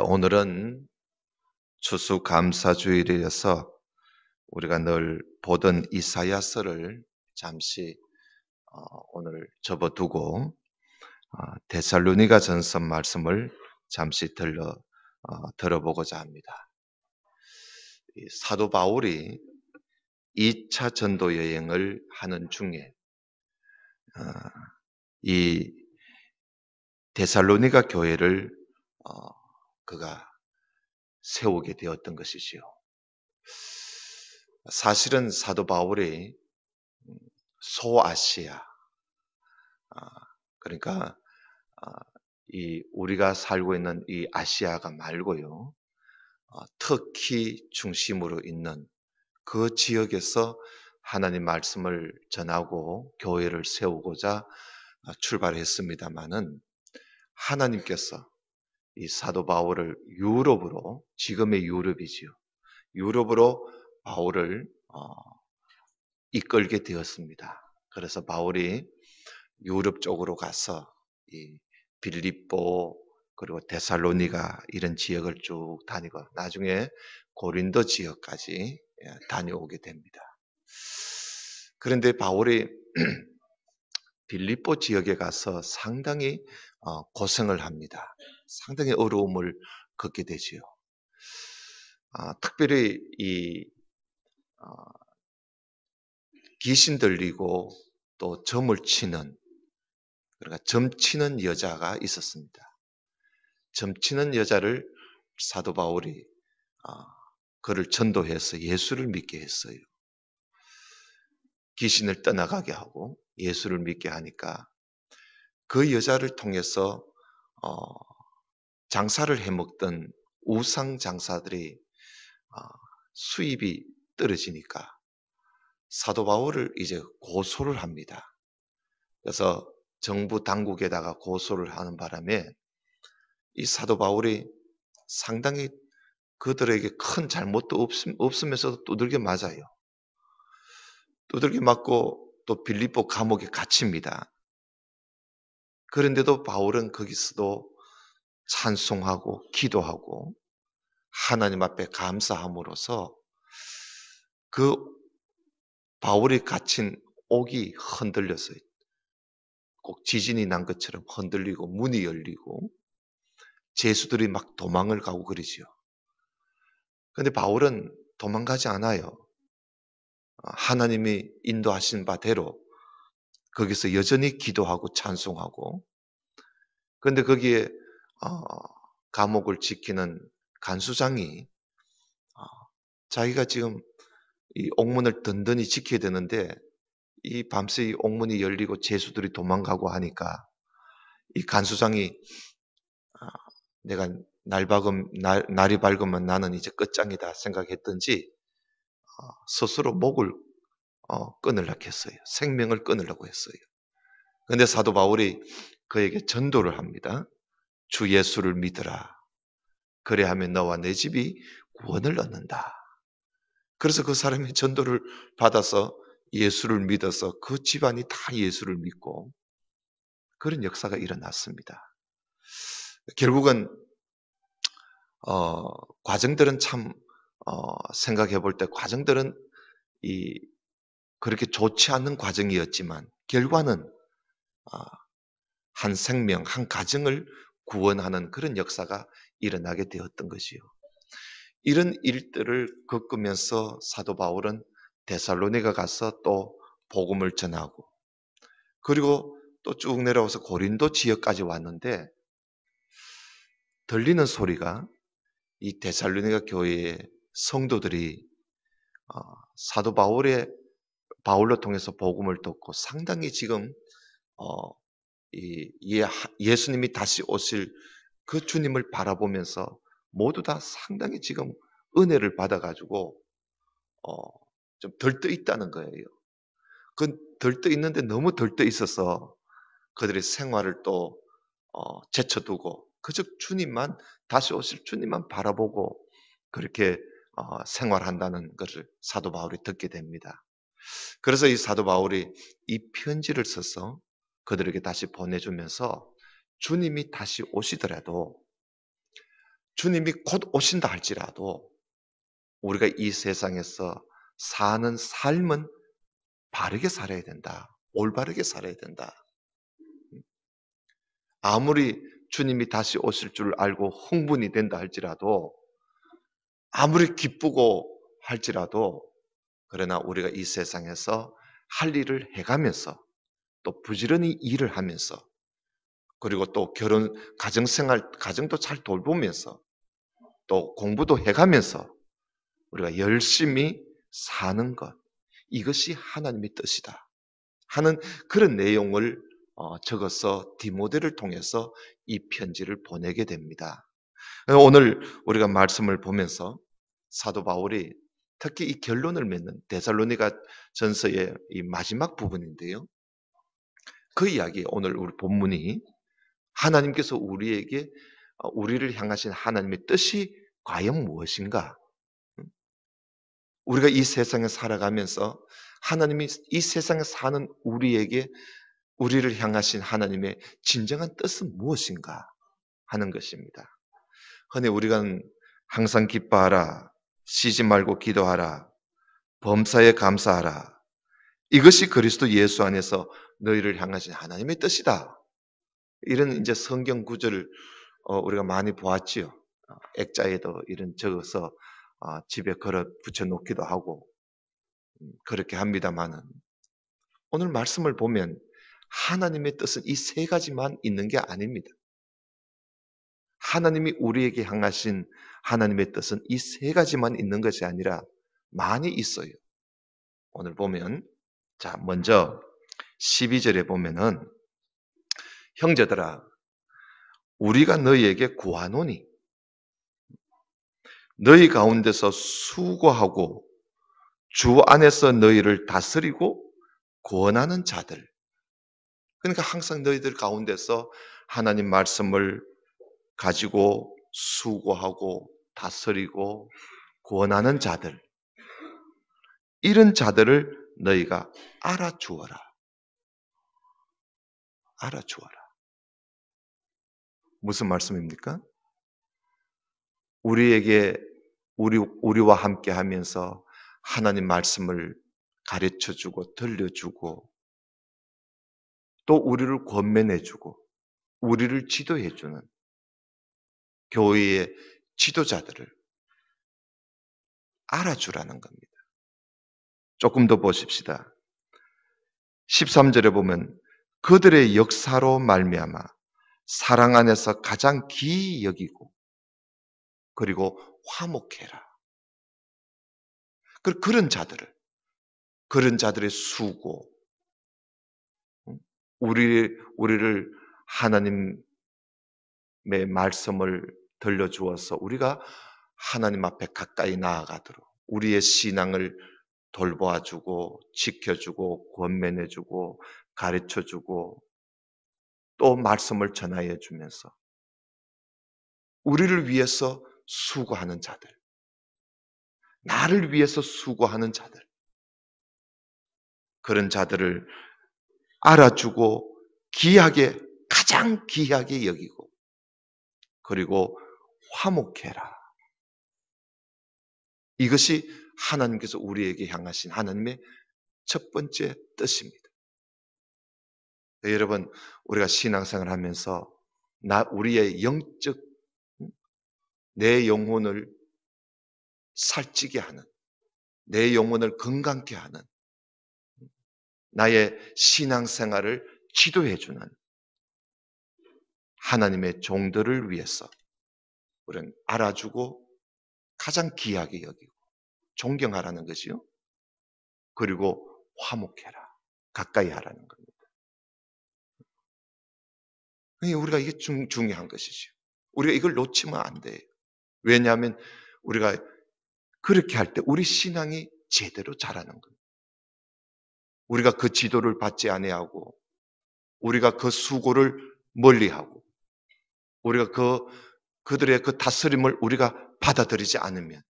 오늘은 추수감사주일이어서 우리가 늘 보던 이사야서를 잠시 오늘 접어두고 데살로니가 전서 말씀을 잠시 들어보고자 합니다. 이 사도 바울이 2차 전도 여행을 하는 중에 어, 이 데살로니가 교회를 그가 세우게 되었던 것이지요. 사실은 사도 바울이 소아시아, 그러니까 이 우리가 살고 있는 이 아시아가 말고요, 터키 중심으로 있는 그 지역에서 하나님 말씀을 전하고 교회를 세우고자 출발했습니다마는 하나님께서 이 사도 바울을 유럽으로, 지금의 유럽이지요, 유럽으로 바울을 이끌게 되었습니다. 그래서 바울이 유럽 쪽으로 가서 이 빌립보 그리고 데살로니가 이런 지역을 쭉 다니고 나중에 고린도 지역까지 다녀오게 됩니다. 그런데 바울이 빌립보 지역에 가서 상당히 고생을 합니다. 상당히 어려움을 겪게 되지요. 특별히 이 귀신 들리고 또 점을 치는, 그러니까 점 치는 여자가 있었습니다. 점 치는 여자를 사도 바울이 그를 전도해서 예수를 믿게 했어요. 귀신을 떠나가게 하고 예수를 믿게 하니까 그 여자를 통해서 장사를 해먹던 우상 장사들이 수입이 떨어지니까 사도 바울을 이제 고소를 합니다. 그래서 정부 당국에다가 고소를 하는 바람에 이 사도 바울이 상당히 그들에게 큰 잘못도 없으면서도 두들겨 맞아요. 두들겨 맞고 또 빌립보 감옥에 갇힙니다. 그런데도 바울은 거기서도 찬송하고 기도하고 하나님 앞에 감사함으로써 그 바울이 갇힌 옥이 흔들렸어요. 꼭 지진이 난 것처럼 흔들리고 문이 열리고 죄수들이 막 도망을 가고 그러지요. 그런데 바울은 도망가지 않아요. 하나님이 인도하신 바대로 거기서 여전히 기도하고 찬송하고, 그런데 거기에 감옥을 지키는 간수장이 자기가 지금 이 옥문을 든든히 지켜야 되는데 이 밤새 이 옥문이 열리고 죄수들이 도망가고 하니까 이 간수장이 내가 날이 밝으면 나는 이제 끝장이다 생각했던지 스스로 목을 끊으려고 했어요. 생명을 끊으려고 했어요. 그런데 사도 바울이 그에게 전도를 합니다. 주 예수를 믿으라. 그래하면 너와 내 집이 구원을 얻는다. 그래서 그 사람이 전도를 받아서 예수를 믿어서 그 집안이 다 예수를 믿고 그런 역사가 일어났습니다. 결국은 과정들은 참 생각해 볼 때 과정들은 이 그렇게 좋지 않은 과정이었지만 결과는 한 생명, 한 가정을 구원하는 그런 역사가 일어나게 되었던 것이요. 이런 일들을 겪으면서 사도 바울은 데살로니가 가서 또 복음을 전하고 그리고 또 쭉 내려와서 고린도 지역까지 왔는데 들리는 소리가 이 데살로니가 교회의 성도들이 사도 바울로 통해서 복음을 듣고 상당히 지금 예수님이 다시 오실 그 주님을 바라보면서 모두 다 상당히 지금 은혜를 받아가지고 좀 들떠 있다는 거예요. 그 들떠 있는데 너무 들떠 있어서 그들의 생활을 또 제쳐두고 그저 주님만 다시 오실 주님만 바라보고 그렇게 생활한다는 것을 사도 바울이 듣게 됩니다. 그래서 이 사도 바울이 이 편지를 써서 그들에게 다시 보내주면서 주님이 다시 오시더라도 주님이 곧 오신다 할지라도 우리가 이 세상에서 사는 삶은 바르게 살아야 된다. 올바르게 살아야 된다. 아무리 주님이 다시 오실 줄 알고 흥분이 된다 할지라도, 아무리 기쁘고 할지라도, 그러나 우리가 이 세상에서 할 일을 해가면서, 또 부지런히 일을 하면서, 그리고 또 결혼, 가정생활, 가정도 잘 돌보면서, 또 공부도 해가면서 우리가 열심히 사는 것, 이것이 하나님의 뜻이다 하는 그런 내용을 적어서 디모데를 통해서 이 편지를 보내게 됩니다. 오늘 우리가 말씀을 보면서 사도 바울이 특히 이 결론을 맺는 데살로니가 전서의 이 마지막 부분인데요. 그 이야기, 오늘 우리 본문이 하나님께서 우리에게 우리를 향하신 하나님의 뜻이 과연 무엇인가? 우리가 이 세상에 살아가면서 하나님이 이 세상에 사는 우리에게 우리를 향하신 하나님의 진정한 뜻은 무엇인가 하는 것입니다. 흔히 우리가 항상 기뻐하라, 쉬지 말고 기도하라, 범사에 감사하라. 이것이 그리스도 예수 안에서 너희를 향하신 하나님의 뜻이다. 이런 이제 성경 구절을 우리가 많이 보았지요. 액자에도 이런 적어서 집에 걸어 붙여 놓기도 하고 그렇게 합니다만은, 오늘 말씀을 보면 하나님의 뜻은 이 세 가지만 있는 게 아닙니다. 하나님이 우리에게 향하신 하나님의 뜻은 이 세 가지만 있는 것이 아니라 많이 있어요. 오늘 보면, 자, 먼저 12절에 보면은, 형제들아 우리가 너희에게 구하노니 너희 가운데서 수고하고 주 안에서 너희를 다스리고 구원하는 자들. 그러니까 항상 너희들 가운데서 하나님 말씀을 가지고 수고하고 다스리고 구원하는 자들, 이런 자들을 너희가 알아주어라. 알아주어라. 무슨 말씀입니까? 우리에게 우리와 함께 하면서 하나님 말씀을 가르쳐 주고 들려주고 또 우리를 권면해 주고 우리를 지도해 주는 교회의 지도자들을 알아주라는 겁니다. 조금 더 보십시다. 13절에 보면 그들의 역사로 말미암아 사랑 안에서 가장 기이 여기고 그리고 화목해라. 그런 자들을, 그런 자들의 수고, 우리를 하나님의 말씀을 들려주어서 우리가 하나님 앞에 가까이 나아가도록 우리의 신앙을 돌보아주고 지켜주고 권면해주고 가르쳐주고 또 말씀을 전하여 주면서 우리를 위해서 수고하는 자들, 나를 위해서 수고하는 자들, 그런 자들을 알아주고 귀하게, 가장 귀하게 여기고 그리고 화목해라. 이것이 하나님께서 우리에게 향하신 하나님의 첫 번째 뜻입니다. 여러분, 우리가 신앙생활 하면서 우리의 영적, 내 영혼을 살찌게 하는, 내 영혼을 건강케 하는, 나의 신앙생활을 지도해주는 하나님의 종들을 위해서 우리는 알아주고 가장 귀하게 여기고 존경하라는 것이요. 그리고 화목해라. 가까이 하라는 겁니다. 우리가 이게 중요한 것이죠. 우리가 이걸 놓치면 안 돼요. 왜냐하면 우리가 그렇게 할 때 우리 신앙이 제대로 자라는 겁니다. 우리가 그 지도를 받지 아니하고 우리가 그 수고를 멀리하고 우리가 그들의 그 다스림을 우리가 받아들이지 않으면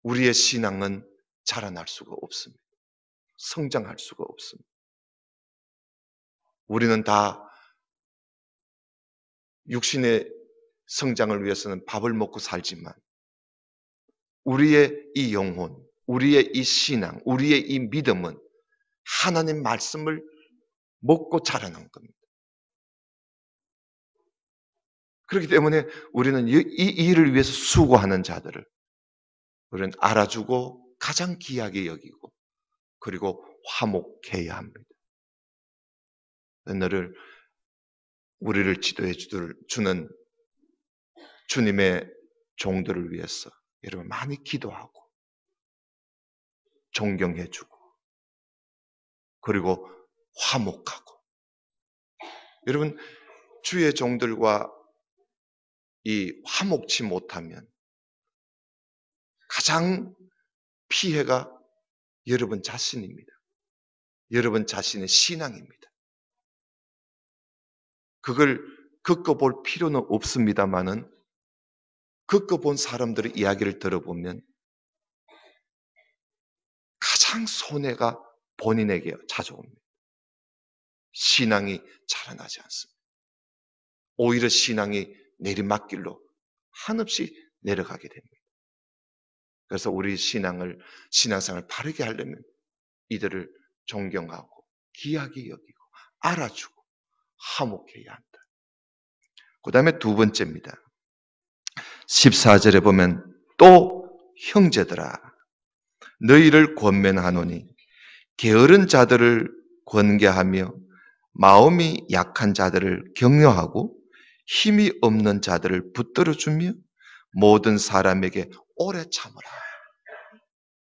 우리의 신앙은 자라날 수가 없습니다. 성장할 수가 없습니다. 우리는 다 육신의 성장을 위해서는 밥을 먹고 살지만 우리의 이 영혼, 우리의 이 신앙, 우리의 이 믿음은 하나님 말씀을 먹고 자라는 겁니다. 그렇기 때문에 우리는 이 일을 위해서 수고하는 자들을 우리는 알아주고 가장 귀하게 여기고 그리고 화목해야 합니다. 너를 우리를 지도해 주는 주님의 종들을 위해서 여러분 많이 기도하고 존경해 주고 그리고 화목하고 여러분 주의 종들과 이 화목치 못하면 가장 피해가 여러분 자신입니다. 여러분 자신의 신앙입니다. 그걸 겪어볼 필요는 없습니다만은 겪어본 사람들의 이야기를 들어보면 가장 손해가 본인에게 찾아옵니다. 신앙이 자라나지 않습니다. 오히려 신앙이 내리막길로 한없이 내려가게 됩니다. 그래서 우리 신앙생활을 바르게 하려면 이들을 존경하고 귀하게 여기고 알아주고 화목해야 한다. 그 다음에 두 번째입니다. 14절에 보면 또 형제들아 너희를 권면하노니 게으른 자들을 권계하며 마음이 약한 자들을 격려하고 힘이 없는 자들을 붙들어주며 모든 사람에게 오래 참으라.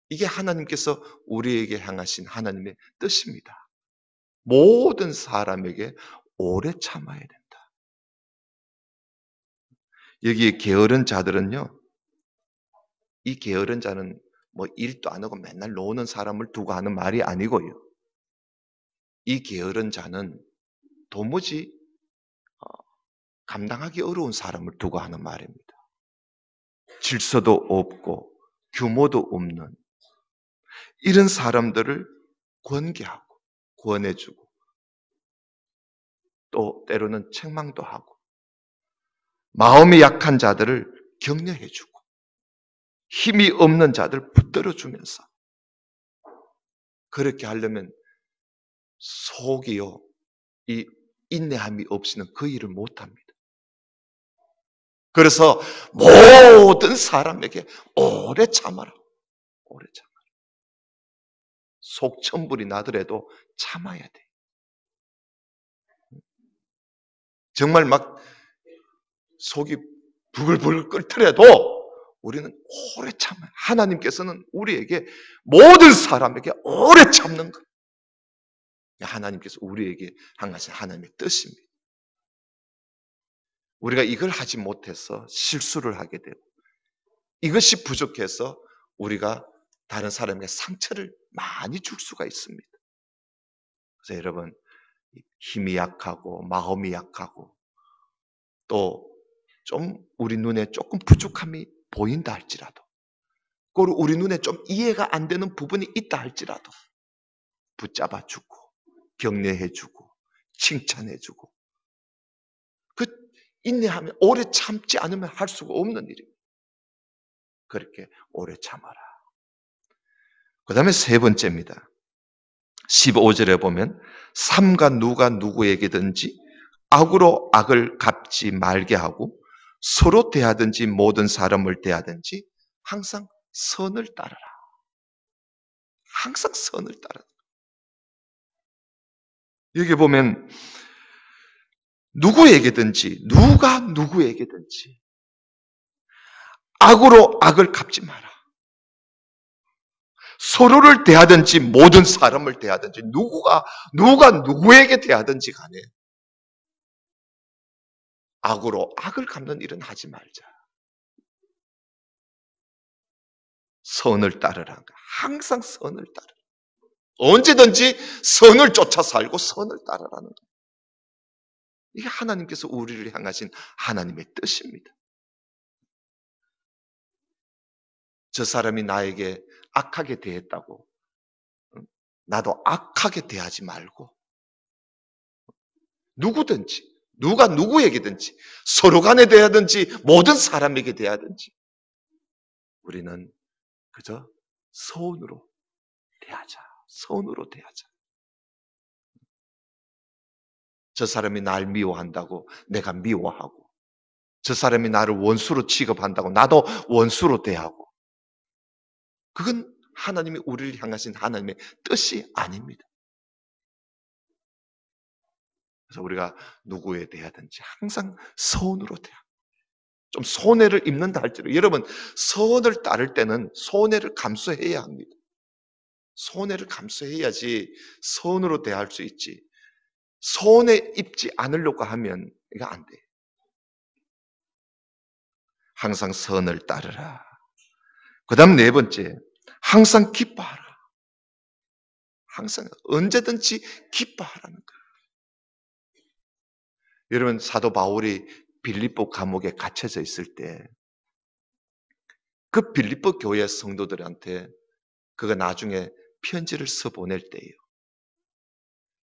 이게 하나님께서 우리에게 향하신 하나님의 뜻입니다. 모든 사람에게 오래 참아야 된다. 여기 게으른 자들은요, 이 게으른 자는 뭐 일도 안 하고 맨날 노는 사람을 두고 하는 말이 아니고요. 이 게으른 자는 도무지 감당하기 어려운 사람을 두고 하는 말입니다. 질서도 없고 규모도 없는 이런 사람들을 권계하고 권해주고 또 때로는 책망도 하고 마음이 약한 자들을 격려해주고 힘이 없는 자들 붙들어주면서 그렇게 하려면 속이요 이 인내함이 없이는 그 일을 못합니다. 그래서 모든 사람에게 오래 참아라. 오래 참아라. 속천불이 나더라도 참아야 돼. 정말 막 속이 부글부글 끓더라도 우리는 오래 참아요. 하나님께서는 우리에게 모든 사람에게 오래 참는 거예요. 하나님께서 우리에게 향하신 하나님의 뜻입니다. 우리가 이걸 하지 못해서 실수를 하게 되고 이것이 부족해서 우리가 다른 사람에게 상처를 많이 줄 수가 있습니다. 그래서 여러분 힘이 약하고 마음이 약하고 또 좀 우리 눈에 조금 부족함이 보인다 할지라도 그리고 우리 눈에 좀 이해가 안 되는 부분이 있다 할지라도 붙잡아주고 격려해주고 칭찬해주고 그 인내하면 오래 참지 않으면 할 수가 없는 일입니다. 그렇게 오래 참아라. 그 다음에 세 번째입니다. 15절에 보면 삼가 누가 누구에게든지 악으로 악을 갚지 말게 하고 서로 대하든지 모든 사람을 대하든지 항상 선을 따르라. 항상 선을 따르라. 여기 보면 누가 누구에게든지 악으로 악을 갚지 마라. 서로를 대하든지 모든 사람을 대하든지 누가 누구에게 대하든지 간에 악으로 악을 갚는 일은 하지 말자. 선을 따르라. 항상 선을 따르라. 언제든지 선을 쫓아 살고 선을 따르라는 거예요. 이게 하나님께서 우리를 향하신 하나님의 뜻입니다. 저 사람이 나에게 악하게 대했다고 나도 악하게 대하지 말고 누구든지 누가 누구에게든지 서로 간에 대하든지 모든 사람에게 대하든지 우리는 그저 서운으로 대하자. 서운으로 대하자. 저 사람이 날 미워한다고 내가 미워하고 저 사람이 나를 원수로 취급한다고 나도 원수로 대하고 그건 하나님이 우리를 향하신 하나님의 뜻이 아닙니다. 그래서 우리가 누구에 대하든지 항상 서운으로 대하고 좀 손해를 입는다 할지라도 여러분 선을 따를 때는 손해를 감수해야 합니다. 손해를 감수해야지 선으로 대할 수 있지. 손해 입지 않으려고 하면 이거 안 돼. 항상 선을 따르라. 그 다음 네 번째, 항상 기뻐하라. 항상 언제든지 기뻐하라는 거예요. 여러분 사도 바울이 빌립보 감옥에 갇혀져 있을 때 그 빌립보 교회 성도들한테 그가 나중에 편지를 써 보낼 때예요.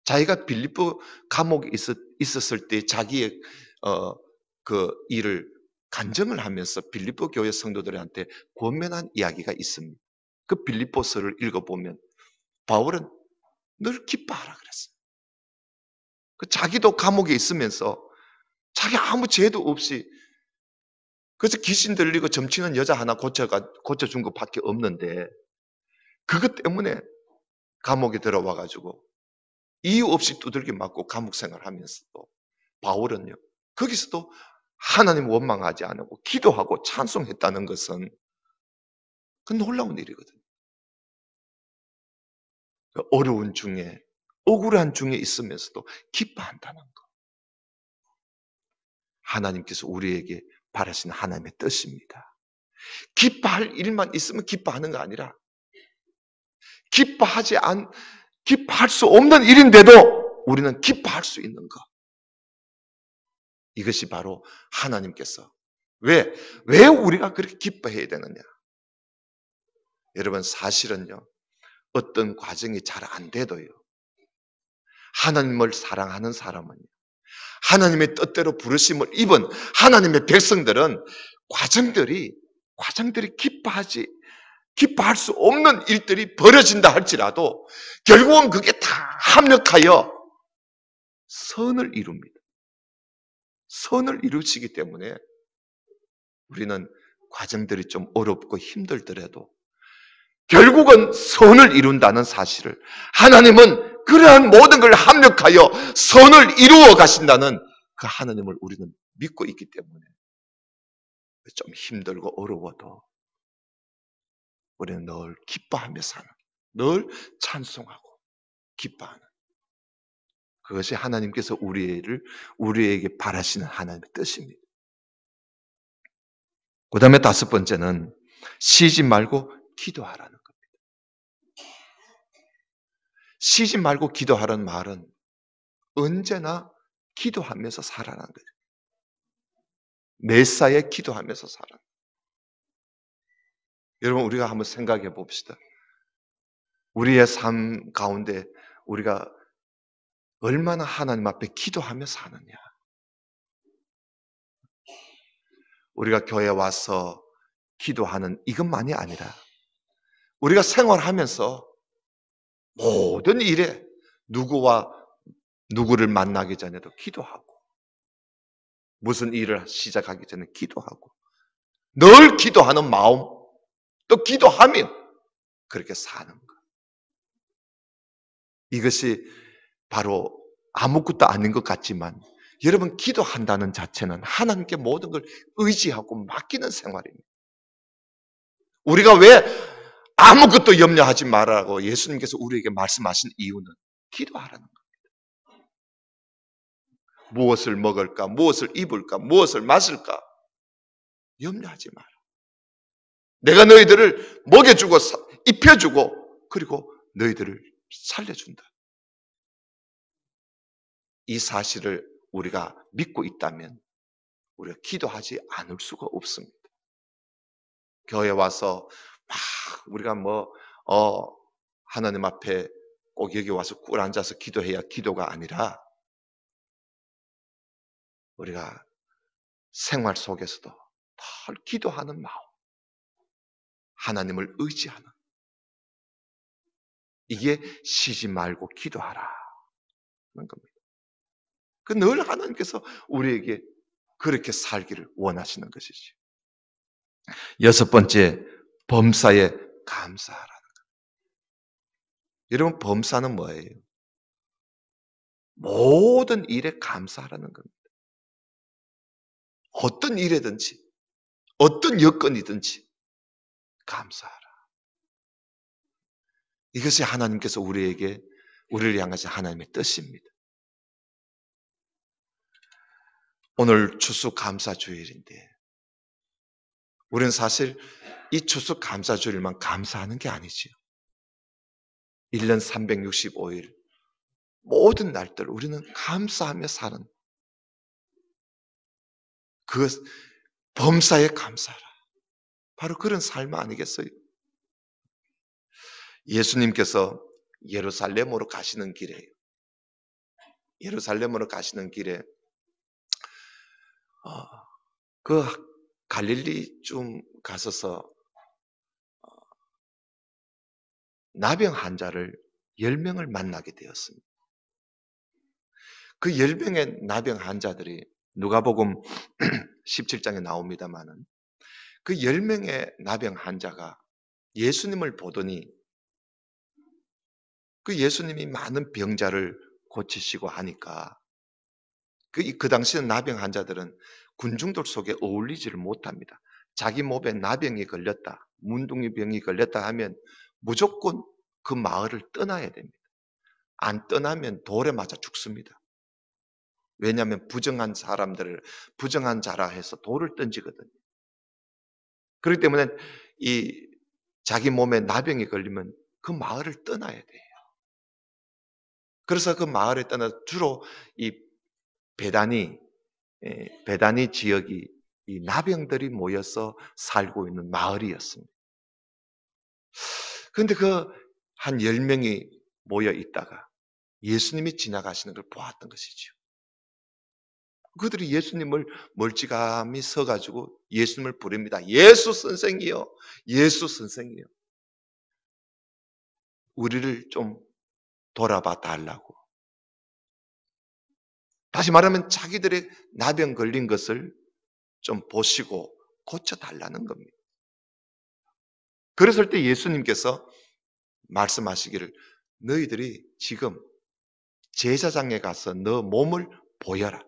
자기가 빌립보 감옥에 있었을 때 자기의 그 일을 간증을 하면서 빌립보 교회 성도들한테 권면한 이야기가 있습니다. 그 빌립보서를 읽어보면 바울은 늘 기뻐하라 그랬어요. 자기도 감옥에 있으면서 자기 아무 죄도 없이 그래서 귀신 들리고 점치는 여자 하나 고쳐준 것밖에 없는데 그것 때문에 감옥에 들어와 가지고 이유 없이 두들겨 맞고 감옥 생활하면서도 바울은요 거기서도 하나님 원망하지 않고 기도하고 찬송했다는 것은 그 놀라운 일이거든요. 어려운 중에 억울한 중에 있으면서도 기뻐한다는 것. 하나님께서 우리에게 바라시는 하나님의 뜻입니다. 기뻐할 일만 있으면 기뻐하는 거 아니라 기뻐할 수 없는 일인데도 우리는 기뻐할 수 있는 것. 이것이 바로 하나님께서 왜 우리가 그렇게 기뻐해야 되느냐? 여러분 사실은요. 어떤 과정이 잘 안 돼도요. 하나님을 사랑하는 사람은요. 하나님의 뜻대로 부르심을 입은 하나님의 백성들은 과정들이 기뻐할 수 없는 일들이 벌어진다 할지라도 결국은 그게 다 합력하여 선을 이룹니다. 선을 이루시기 때문에 우리는 과정들이 좀 어렵고 힘들더라도 결국은 선을 이룬다는 사실을 하나님은 그러한 모든 걸 합력하여 선을 이루어 가신다는 그 하나님을 우리는 믿고 있기 때문에 좀 힘들고 어려워도 우리는 늘 기뻐하며 사는, 늘 찬송하고 기뻐하는 그것이 하나님께서 우리에게 바라시는 하나님의 뜻입니다. 그 다음에 다섯 번째는 쉬지 말고 기도하라는 겁니다. 쉬지 말고 기도하라는 말은 언제나 기도하면서 살아라는 거죠. 매사에 기도하면서 살아. 여러분 우리가 한번 생각해 봅시다. 우리의 삶 가운데 우리가 얼마나 하나님 앞에 기도하며 사느냐. 우리가 교회에 와서 기도하는 이것만이 아니라 우리가 생활하면서 모든 일에 누구를 만나기 전에도 기도하고 무슨 일을 시작하기 전에 기도하고 늘 기도하는 마음 또 기도하며 그렇게 사는 것. 이것이 바로 아무것도 아닌 것 같지만 여러분 기도한다는 자체는 하나님께 모든 걸 의지하고 맡기는 생활입니다. 우리가 왜 아무것도 염려하지 말라고 예수님께서 우리에게 말씀하신 이유는 기도하라는 겁니다. 무엇을 먹을까? 무엇을 입을까? 무엇을 마실까? 염려하지 마라. 내가 너희들을 먹여주고 입혀주고 그리고 너희들을 살려준다. 이 사실을 우리가 믿고 있다면 우리가 기도하지 않을 수가 없습니다. 교회 와서 막 우리가 하나님 앞에 꼭 여기 와서 꿀 앉아서 기도해야 기도가 아니라 우리가 생활 속에서도 늘 기도하는 마음, 하나님을 의지하는, 이게 쉬지 말고 기도하라는 겁니다. 그 늘 하나님께서 우리에게 그렇게 살기를 원하시는 것이지. 여섯 번째, 범사에 감사하라는 것. 여러분, 범사는 뭐예요? 모든 일에 감사하라는 겁니다. 어떤 일이든지, 어떤 여건이든지 감사하라. 이것이 하나님께서 우리를 향하신 하나님의 뜻입니다. 오늘 추수감사주일인데 우리는 사실 이 추수감사주일만 감사하는 게 아니지요. 1년 365일 모든 날들 우리는 감사하며 사는, 그 범사에 감사하라, 바로 그런 삶 아니겠어요? 예수님께서 예루살렘으로 가시는 길에 그 갈릴리쯤 가서서 나병 환자를 10명을 만나게 되었습니다. 그 10명의 나병 환자들이 누가복음 17장에 나옵니다마는 그 10명의 나병 환자가 예수님을 보더니 그 예수님이 많은 병자를 고치시고 하니까 그 당시에 나병 환자들은 군중들 속에 어울리지를 못합니다. 자기 몸에 나병이 걸렸다, 문둥이병이 걸렸다 하면 무조건 그 마을을 떠나야 됩니다. 안 떠나면 돌에 맞아 죽습니다. 왜냐하면 부정한 자라 해서 돌을 던지거든요. 그렇기 때문에 이 자기 몸에 나병이 걸리면 그 마을을 떠나야 돼요. 그래서 그 마을에 떠나 주로 이 베다니 지역이 이 나병들이 모여서 살고 있는 마을이었습니다. 그런데 그 한 10명이 모여 있다가 예수님이 지나가시는 걸 보았던 것이죠. 그들이 예수님을 멀찌감히 서가지고 예수님을 부릅니다. 예수 선생이요, 예수 선생이요. 우리를 좀 돌아봐 달라고. 다시 말하면 자기들의 나병 걸린 것을 좀 보시고 고쳐달라는 겁니다. 그랬을 때 예수님께서 말씀하시기를, 너희들이 지금 제사장에 가서 너 몸을 보여라.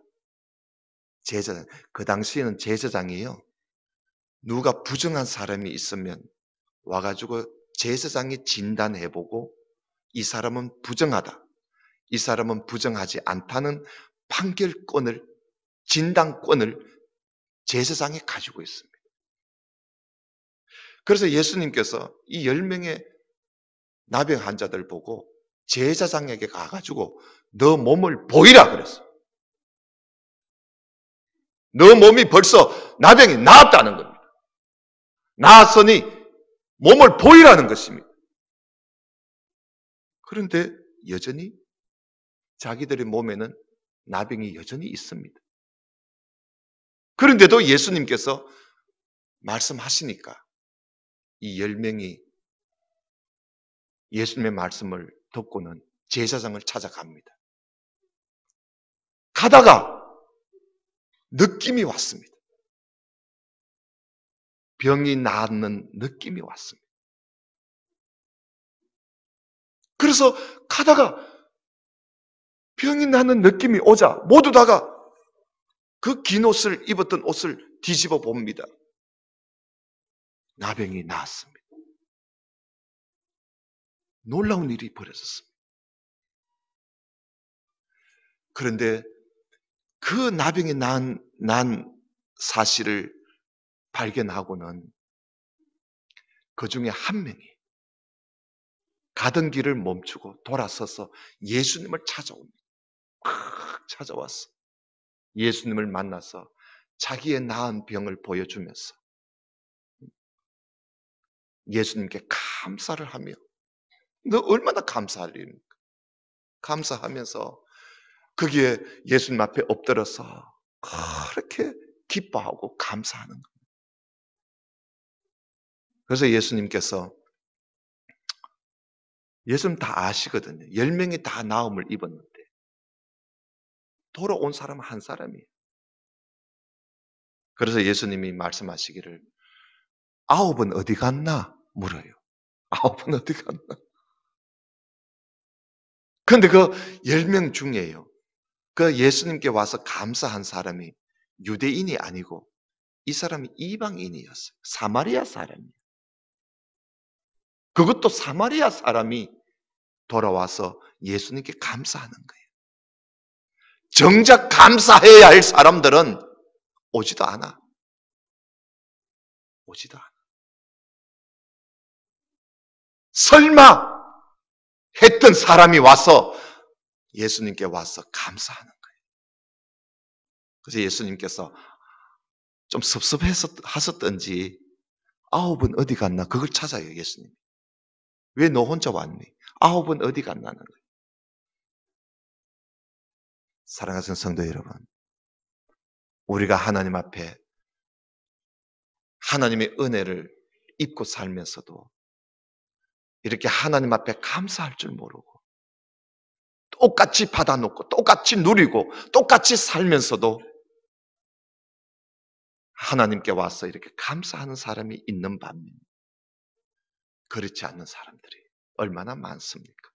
제사장, 그 당시에는 제사장이에요. 누가 부정한 사람이 있으면 와가지고 제사장이 진단해보고 이 사람은 부정하다, 이 사람은 부정하지 않다는 판결권을, 진단권을 제사장이 가지고 있습니다. 그래서 예수님께서 이 10명의 나병 환자들 보고 제사장에게 가가지고 너 몸을 보이라 그랬어. 너 몸이 벌써 나병이 나았다는 겁니다. 나았으니 몸을 보이라는 것입니다. 그런데 여전히 자기들의 몸에는 나병이 여전히 있습니다. 그런데도 예수님께서 말씀하시니까 이 10명이 예수님의 말씀을 듣고는 제사장을 찾아갑니다. 가다가 느낌이 왔습니다. 병이 낫는 느낌이 왔습니다. 그래서 가다가 병이 나는 느낌이 오자 모두 다가 그 긴 옷을 입었던 옷을 뒤집어 봅니다. 나병이 나았습니다. 놀라운 일이 벌어졌습니다. 그런데 그 나병이 난 사실을 발견하고는 그 중에 한 명이 가던 길을 멈추고 돌아서서 예수님을 찾아옵니다. 찾아왔어. 예수님을 만나서 자기의 나은 병을 보여주면서 예수님께 감사를 하며, 너 얼마나 감사할 일입니까? 감사하면서 거기에 예수님 앞에 엎드려서 그렇게 기뻐하고 감사하는 거예요. 그래서 예수님 다 아시거든요. 10명이 다 나음을 입었는데 돌아온 사람은 한 사람이에요. 그래서 예수님이 말씀하시기를 아홉은 어디 갔나 물어요. 아홉은 어디 갔나? 근데 그 10명 중에요. 그 예수님께 와서 감사한 사람이 유대인이 아니고 이 사람이 이방인이었어요. 사마리아 사람이에요. 그것도 사마리아 사람이 돌아와서 예수님께 감사하는 거예요. 정작 감사해야 할 사람들은 오지도 않아. 오지도 않아. 설마 했던 사람이 와서 예수님께 와서 감사하는 거예요. 그래서 예수님께서 좀 섭섭하셨던지 아홉은 어디 갔나 그걸 찾아요. 예수님. 왜 너 혼자 왔니? 아홉은 어디 갔나는 거예요. 사랑하는 성도 여러분, 우리가 하나님 앞에 하나님의 은혜를 입고 살면서도 이렇게 하나님 앞에 감사할 줄 모르고 똑같이 받아놓고 똑같이 누리고 똑같이 살면서도 하나님께 와서 이렇게 감사하는 사람이 있는 반면 그렇지 않는 사람들이 얼마나 많습니까?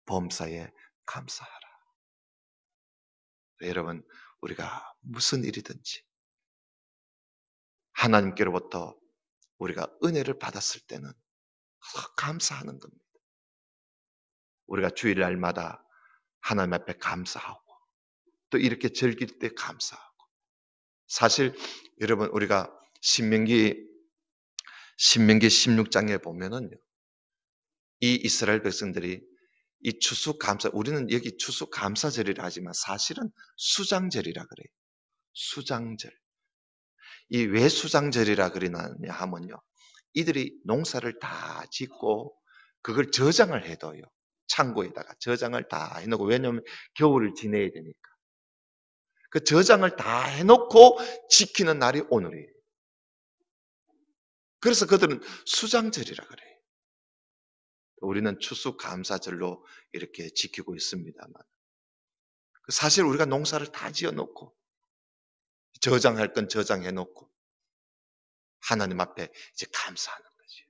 범사에 감사하라. 여러분, 우리가 무슨 일이든지 하나님께로부터 우리가 은혜를 받았을 때는 감사하는 겁니다. 우리가 주일날마다 하나님 앞에 감사하고 또 이렇게 즐길 때 감사하고 사실 여러분 우리가 신명기 16장에 보면은요. 이 이스라엘 백성들이 이 추수감사 우리는 여기 추수감사절이라 하지만 사실은 수장절이라 그래요. 수장절. 이 왜 수장절이라 그러냐 하면요. 이들이 농사를 다 짓고 그걸 저장을 해둬요. 창고에다가 저장을 다 해놓고 왜냐하면 겨울을 지내야 되니까. 그 저장을 다 해놓고 지키는 날이 오늘이에요. 그래서 그들은 수장절이라 그래요. 우리는 추수감사절로 이렇게 지키고 있습니다만 사실 우리가 농사를 다 지어놓고 저장할 건 저장해놓고 하나님 앞에 이제 감사하는 거죠.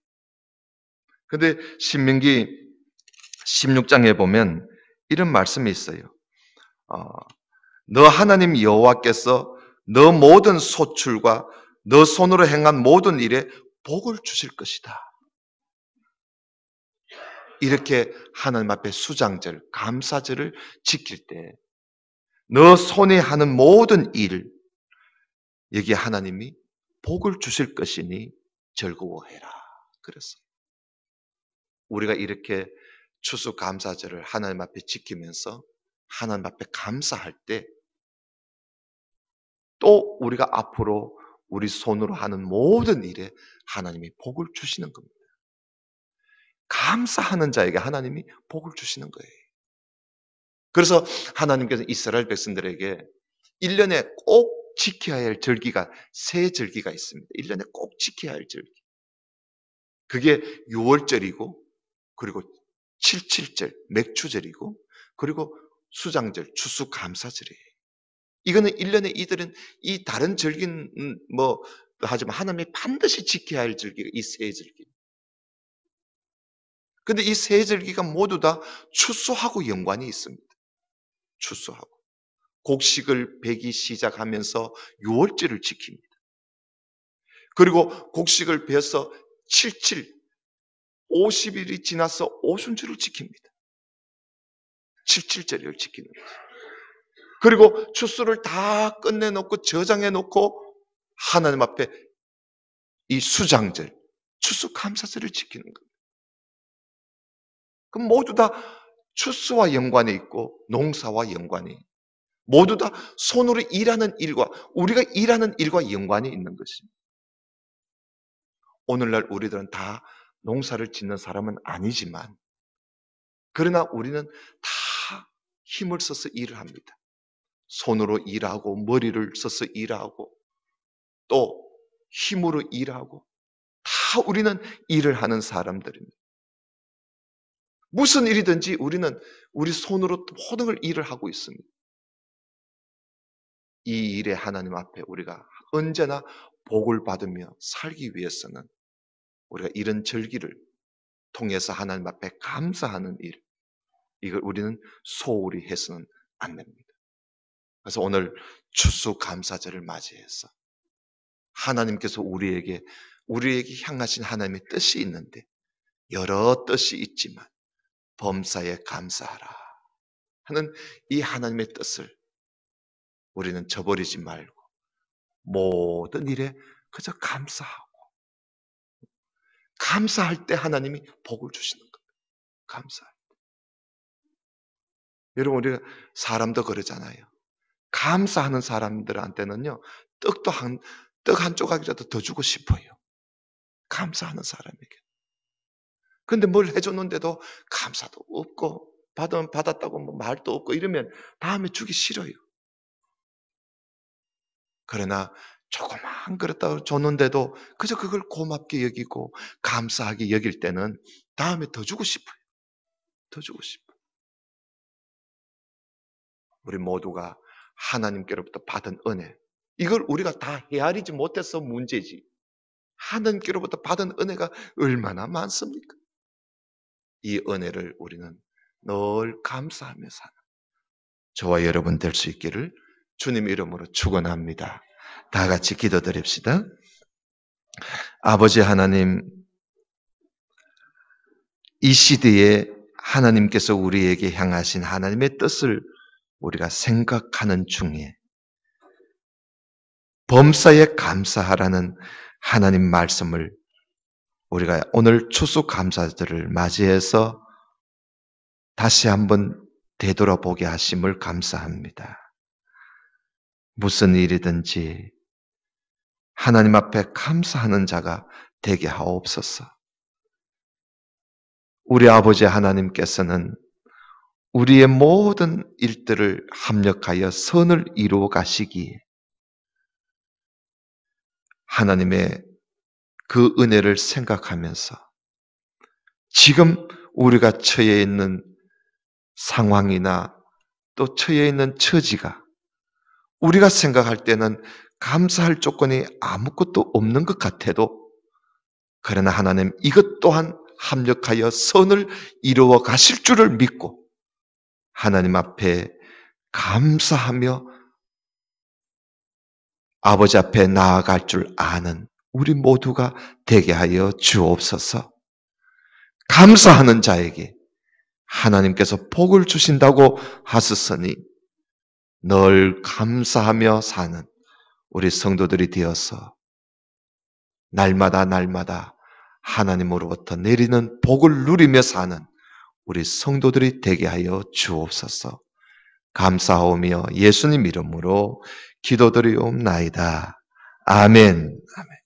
근데 신명기 16장에 보면 이런 말씀이 있어요. 너 하나님 여호와께서 너 모든 소출과 너 손으로 행한 모든 일에 복을 주실 것이다. 이렇게 하나님 앞에 수장절, 감사절을 지킬 때 너 손에 하는 모든 일 여기에 하나님이 복을 주실 것이니 즐거워해라. 그랬어요. 우리가 이렇게 추수감사절을 하나님 앞에 지키면서 하나님 앞에 감사할 때 또 우리가 앞으로 우리 손으로 하는 모든 일에 하나님이 복을 주시는 겁니다. 감사하는 자에게 하나님이 복을 주시는 거예요. 그래서 하나님께서 이스라엘 백성들에게 1년에 꼭 지켜야 할 절기가 세 절기가 있습니다. 1년에 꼭 지켜야 할 절기. 그게 6월절이고 그리고 77절 맥추절이고 그리고 수장절 추수감사절이에요. 이거는 1년에 이들은 이 다른 절기는 뭐 하지만 하나님이 반드시 지켜야 할 절기가 이 세 절기. 근데 이 세 절기가 모두 다 추수하고 연관이 있습니다. 추수하고. 곡식을 베기 시작하면서 6월절을 지킵니다. 그리고 곡식을 베어서 50일이 지나서 오순절을 지킵니다. 77절을 지키는 거죠. 그리고 추수를 다 끝내놓고 저장해놓고 하나님 앞에 이 수장절, 추수감사절을 지키는 겁니다. 그럼 모두 다 추수와 연관이 있고 농사와 연관이 모두 다 손으로 일하는 일과 우리가 일하는 일과 연관이 있는 것입니다. 오늘날 우리들은 다 농사를 짓는 사람은 아니지만 그러나 우리는 다 힘을 써서 일을 합니다. 손으로 일하고 머리를 써서 일하고 또 힘으로 일하고 다 우리는 일을 하는 사람들입니다. 무슨 일이든지 우리는 우리 손으로 모든 걸 일을 하고 있습니다. 이 일에 하나님 앞에 우리가 언제나 복을 받으며 살기 위해서는 우리가 이런 절기를 통해서 하나님 앞에 감사하는 일, 이걸 우리는 소홀히 해서는 안 됩니다. 그래서 오늘 추수감사절을 맞이해서 하나님께서 우리에게 향하신 하나님의 뜻이 있는데 여러 뜻이 있지만 범사에 감사하라 하는 이 하나님의 뜻을 우리는 저버리지 말고 모든 일에 그저 감사할 때 하나님이 복을 주시는 겁니다. 감사할 때. 여러분 우리가 사람도 그러잖아요. 감사하는 사람들한테는요. 떡 한 조각이라도 더 주고 싶어요. 감사하는 사람에게. 근데 뭘 해줬는데도 감사도 없고 받았다고 뭐 말도 없고 이러면 다음에 주기 싫어요. 그러나 조그만 그렇다고 줬는데도 그저 그걸 고맙게 여기고 감사하게 여길 때는 다음에 더 주고 싶어요. 더 주고 싶어요. 우리 모두가 하나님께로부터 받은 은혜, 이걸 우리가 다 헤아리지 못해서 문제지. 하나님께로부터 받은 은혜가 얼마나 많습니까? 이 은혜를 우리는 늘 감사하며 사는 저와 여러분 될 수 있기를 주님 이름으로 축원합니다. 다 같이 기도드립시다. 아버지 하나님, 이 시대에 하나님께서 우리에게 향하신 하나님의 뜻을 우리가 생각하는 중에 범사에 감사하라는 하나님 말씀을 우리가 오늘 추수감사절을 맞이해서 다시 한번 되돌아보게 하심을 감사합니다. 무슨 일이든지 하나님 앞에 감사하는 자가 되게 하옵소서. 우리 아버지 하나님께서는 우리의 모든 일들을 합력하여 선을 이루어 가시기에 하나님의 그 은혜를 생각하면서 지금 우리가 처해 있는 상황이나 또 처해 있는 처지가 우리가 생각할 때는 감사할 조건이 아무것도 없는 것 같아도 그러나 하나님 이것 또한 합력하여 선을 이루어 가실 줄을 믿고 하나님 앞에 감사하며 아버지 앞에 나아갈 줄 아는 우리 모두가 되게 하여 주옵소서. 감사하는 자에게 하나님께서 복을 주신다고 하셨으니 늘 감사하며 사는 우리 성도들이 되어서 날마다 하나님으로부터 내리는 복을 누리며 사는 우리 성도들이 되게 하여 주옵소서. 감사하오며 예수님 이름으로 기도드리옵나이다. 아멘. 아멘.